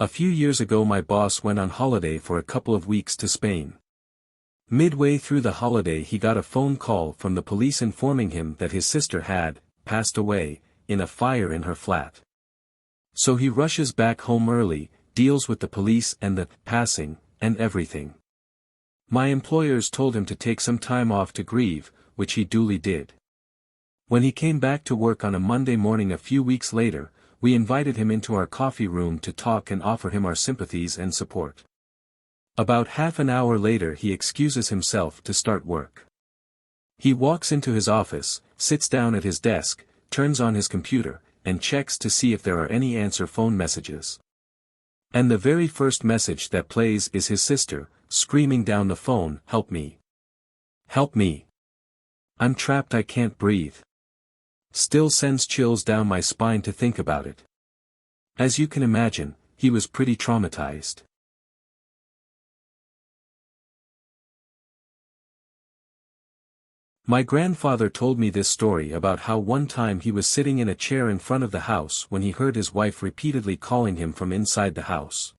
A few years ago my boss went on holiday for a couple of weeks to Spain. Midway through the holiday he got a phone call from the police informing him that his sister had passed away in a fire in her flat. So he rushes back home early, deals with the police and the passing, and everything. My employers told him to take some time off to grieve, which he duly did. When he came back to work on a Monday morning a few weeks later, we invited him into our coffee room to talk and offer him our sympathies and support. About half an hour later he excuses himself to start work. He walks into his office, sits down at his desk, turns on his computer, and checks to see if there are any answer phone messages. And the very first message that plays is his sister, screaming down the phone, "Help me! Help me! I'm trapped, I can't breathe." Still sends chills down my spine to think about it. As you can imagine, he was pretty traumatized. My grandfather told me this story about how one time he was sitting in a chair in front of the house when he heard his wife repeatedly calling him from inside the house.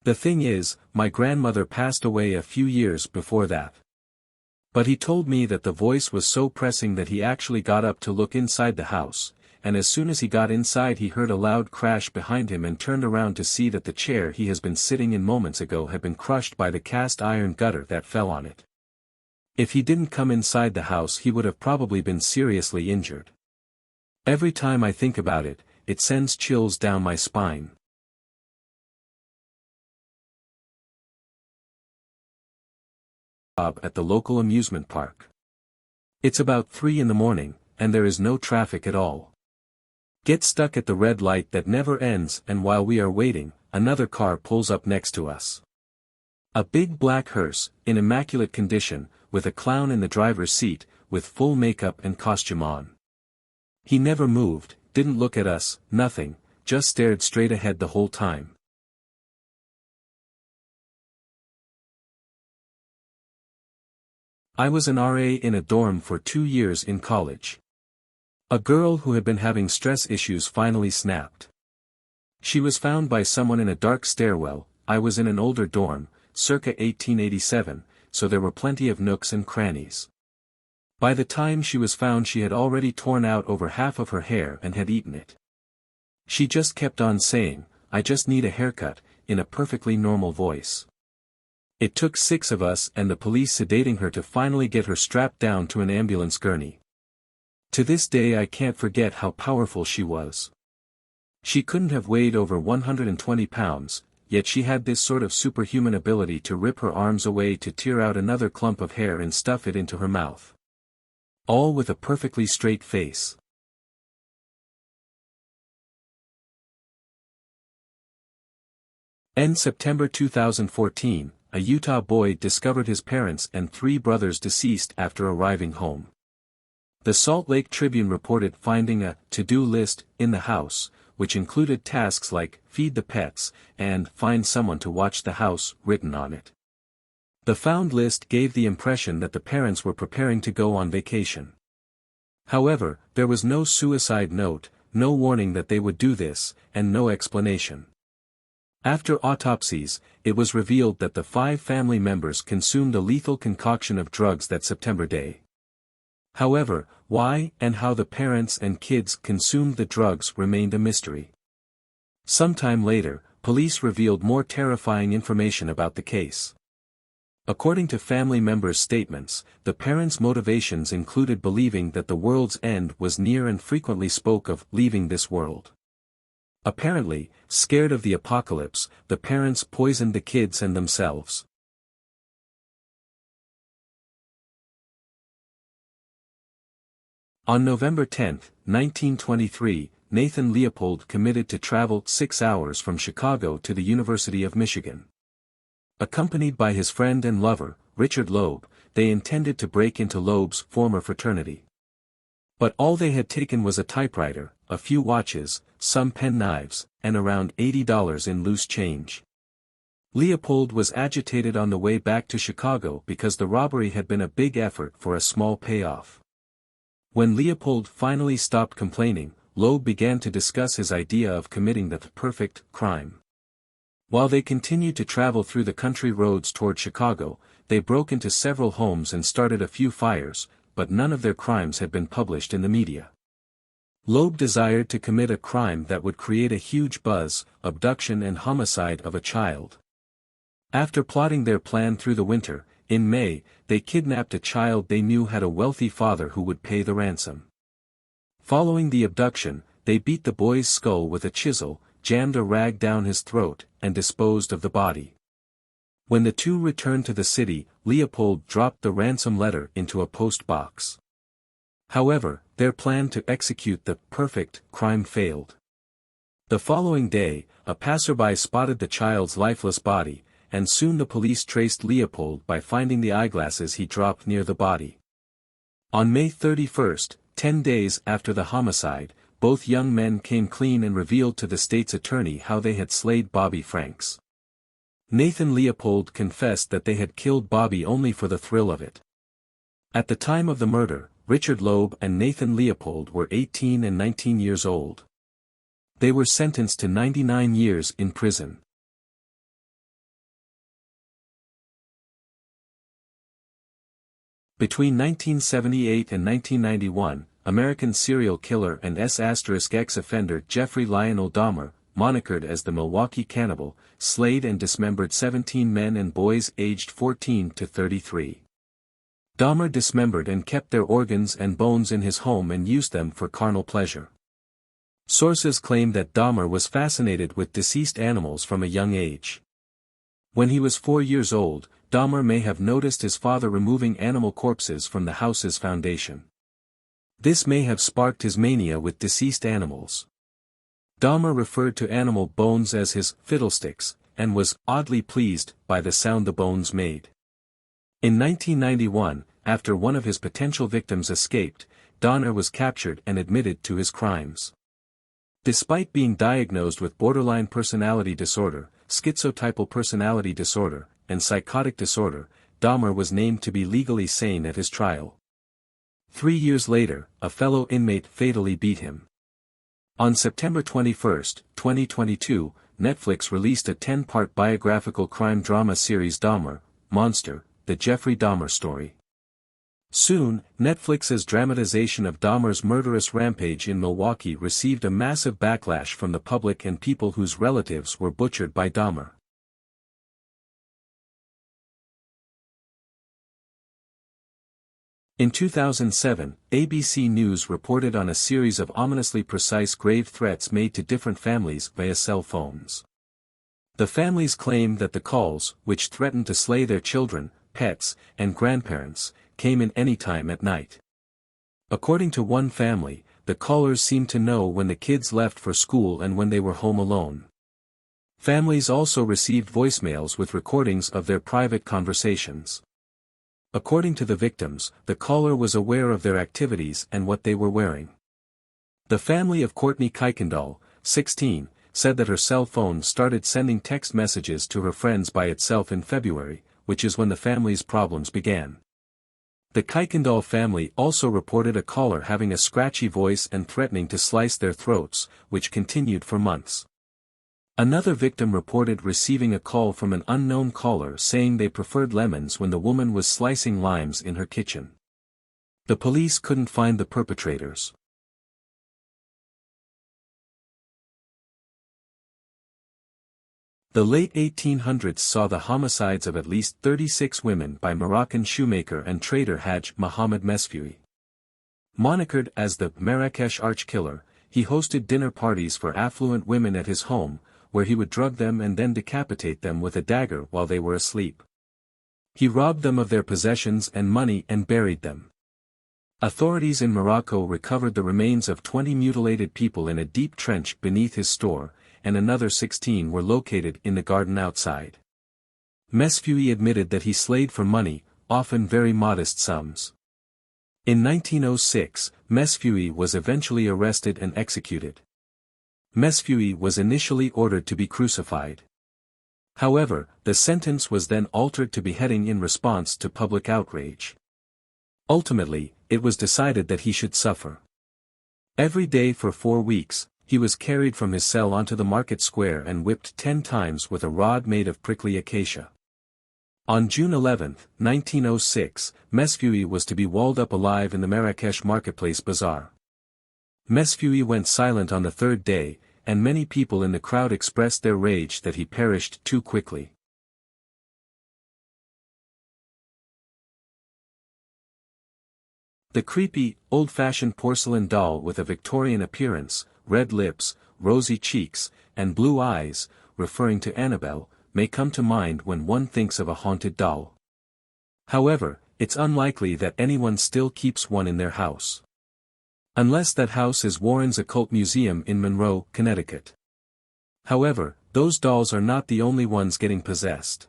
The thing is, my grandmother passed away a few years before that. But he told me that the voice was so pressing that he actually got up to look inside the house, and as soon as he got inside he heard a loud crash behind him and turned around to see that the chair he has been sitting in moments ago had been crushed by the cast iron gutter that fell on it. If he didn't come inside the house he would have probably been seriously injured. Every time I think about it, it sends chills down my spine. At the local amusement park. It's about 3 in the morning, and there is no traffic at all. Get stuck at the red light that never ends, and while we are waiting, another car pulls up next to us. A big black hearse, in immaculate condition, with a clown in the driver's seat, with full makeup and costume on. He never moved, didn't look at us, nothing, just stared straight ahead the whole time. I was an RA in a dorm for 2 years in college. A girl who had been having stress issues finally snapped. She was found by someone in a dark stairwell. I was in an older dorm, circa 1887, so there were plenty of nooks and crannies. By the time she was found she had already torn out over half of her hair and had eaten it. She just kept on saying, "I just need a haircut," in a perfectly normal voice. It took 6 of us and the police sedating her to finally get her strapped down to an ambulance gurney. To this day I can't forget how powerful she was. She couldn't have weighed over 120 pounds, yet she had this sort of superhuman ability to rip her arms away to tear out another clump of hair and stuff it into her mouth. All with a perfectly straight face. End September 2014. A Utah boy discovered his parents and 3 brothers deceased after arriving home. The Salt Lake Tribune reported finding a to-do list in the house, which included tasks like feed the pets and find someone to watch the house written on it. The found list gave the impression that the parents were preparing to go on vacation. However, there was no suicide note, no warning that they would do this, and no explanation. After autopsies, it was revealed that the 5 family members consumed a lethal concoction of drugs that September day. However, why and how the parents and kids consumed the drugs remained a mystery. Sometime later, police revealed more terrifying information about the case. According to family members' statements, the parents' motivations included believing that the world's end was near and frequently spoke of leaving this world. Apparently, scared of the apocalypse, the parents poisoned the kids and themselves. On November 10, 1923, Nathan Leopold committed to travel 6 hours from Chicago to the University of Michigan. Accompanied by his friend and lover, Richard Loeb, they intended to break into Loeb's former fraternity. But all they had taken was a typewriter, a few watches, some pen knives, and around $80 in loose change. Leopold was agitated on the way back to Chicago because the robbery had been a big effort for a small payoff. When Leopold finally stopped complaining, Loeb began to discuss his idea of committing the perfect crime. While they continued to travel through the country roads toward Chicago, they broke into several homes and started a few fires, but none of their crimes had been published in the media. Loeb desired to commit a crime that would create a huge buzz: abduction and homicide of a child. After plotting their plan through the winter, in May, they kidnapped a child they knew had a wealthy father who would pay the ransom. Following the abduction, they beat the boy's skull with a chisel, jammed a rag down his throat, and disposed of the body. When the two returned to the city, Leopold dropped the ransom letter into a post box. However, their plan to execute the perfect crime failed. The following day, a passerby spotted the child's lifeless body, and soon the police traced Leopold by finding the eyeglasses he dropped near the body. On May 31, 10 days after the homicide, both young men came clean and revealed to the state's attorney how they had slayed Bobby Franks. Nathan Leopold confessed that they had killed Bobby only for the thrill of it. At the time of the murder, Richard Loeb and Nathan Leopold were 18 and 19 years old. They were sentenced to 99 years in prison. Between 1978 and 1991, American serial killer and S*X offender Jeffrey Lionel Dahmer, monikered as the Milwaukee Cannibal, slayed and dismembered 17 men and boys aged 14 to 33. Dahmer dismembered and kept their organs and bones in his home and used them for carnal pleasure. Sources claim that Dahmer was fascinated with deceased animals from a young age. When he was 4 years old, Dahmer may have noticed his father removing animal corpses from the house's foundation. This may have sparked his mania with deceased animals. Dahmer referred to animal bones as his fiddlesticks, and was oddly pleased by the sound the bones made. In 1991, after one of his potential victims escaped, Dahmer was captured and admitted to his crimes. Despite being diagnosed with borderline personality disorder, schizotypal personality disorder, and psychotic disorder, Dahmer was named to be legally sane at his trial. 3 years later, a fellow inmate fatally beat him. On September 21, 2022, Netflix released a 10-part biographical crime drama series Dahmer, Monster, The Jeffrey Dahmer Story. Soon, Netflix's dramatization of Dahmer's murderous rampage in Milwaukee received a massive backlash from the public and people whose relatives were butchered by Dahmer. In 2007, ABC News reported on a series of ominously precise grave threats made to different families via cell phones. The families claimed that the calls, which threatened to slay their children, pets, and grandparents, came in any time at night. According to one family, the callers seemed to know when the kids left for school and when they were home alone. Families also received voicemails with recordings of their private conversations. According to the victims, the caller was aware of their activities and what they were wearing. The family of Courtney Kuykendall, 16, said that her cell phone started sending text messages to her friends by itself in February, which is when the family's problems began. The Kuykendall family also reported a caller having a scratchy voice and threatening to slice their throats, which continued for months. Another victim reported receiving a call from an unknown caller saying they preferred lemons when the woman was slicing limes in her kitchen. The police couldn't find the perpetrators. The late 1800s saw the homicides of at least 36 women by Moroccan shoemaker and trader Hajj Muhammad Mesfui. Monikered as the Marrakesh Arch-Killer, he hosted dinner parties for affluent women at his home, where he would drug them and then decapitate them with a dagger while they were asleep. He robbed them of their possessions and money and buried them. Authorities in Morocco recovered the remains of 20 mutilated people in a deep trench beneath his store, and another 16 were located in the garden outside. Mesfui admitted that he slayed for money, often very modest sums. In 1906, Mesfui was eventually arrested and executed. Mesfui was initially ordered to be crucified. However, the sentence was then altered to beheading in response to public outrage. Ultimately, it was decided that he should suffer every day for 4 weeks. he was carried from his cell onto the market square and whipped 10 times with a rod made of prickly acacia. On June 11, 1906, Mesfui was to be walled up alive in the Marrakesh marketplace bazaar. Mesfui went silent on the third day, and many people in the crowd expressed their rage that he perished too quickly. The creepy, old-fashioned porcelain doll with a Victorian appearance, red lips, rosy cheeks, and blue eyes, referring to Annabelle, may come to mind when one thinks of a haunted doll. However, it's unlikely that anyone still keeps one in their house. Unless that house is Warren's Occult Museum in Monroe, Connecticut. However, those dolls are not the only ones getting possessed.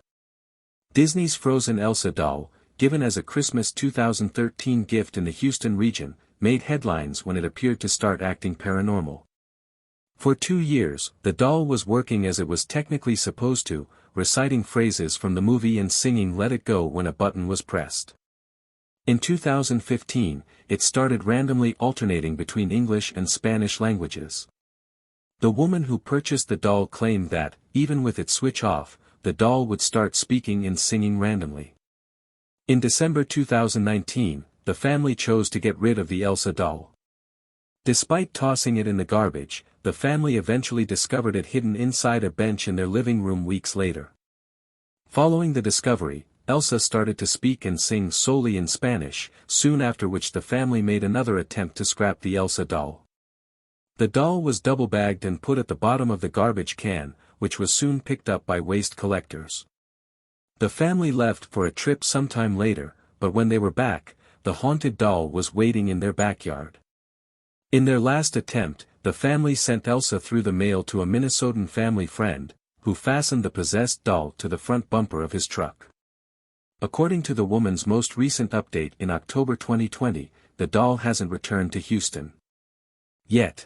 Disney's Frozen Elsa doll, given as a Christmas 2013 gift in the Houston region, made headlines when it appeared to start acting paranormal. For 2 years, the doll was working as it was technically supposed to, reciting phrases from the movie and singing Let It Go when a button was pressed. In 2015, it started randomly alternating between English and Spanish languages. The woman who purchased the doll claimed that, even with it switch off, the doll would start speaking and singing randomly. In December 2019, the family chose to get rid of the Elsa doll. Despite tossing it in the garbage, the family eventually discovered it hidden inside a bench in their living room weeks later. Following the discovery, Elsa started to speak and sing solely in Spanish, soon after which the family made another attempt to scrap the Elsa doll. The doll was double-bagged and put at the bottom of the garbage can, which was soon picked up by waste collectors. The family left for a trip sometime later, but when they were back, the haunted doll was waiting in their backyard. In their last attempt, the family sent Elsa through the mail to a Minnesotan family friend, who fastened the possessed doll to the front bumper of his truck. According to the woman's most recent update in October 2020, the doll hasn't returned to Houston yet.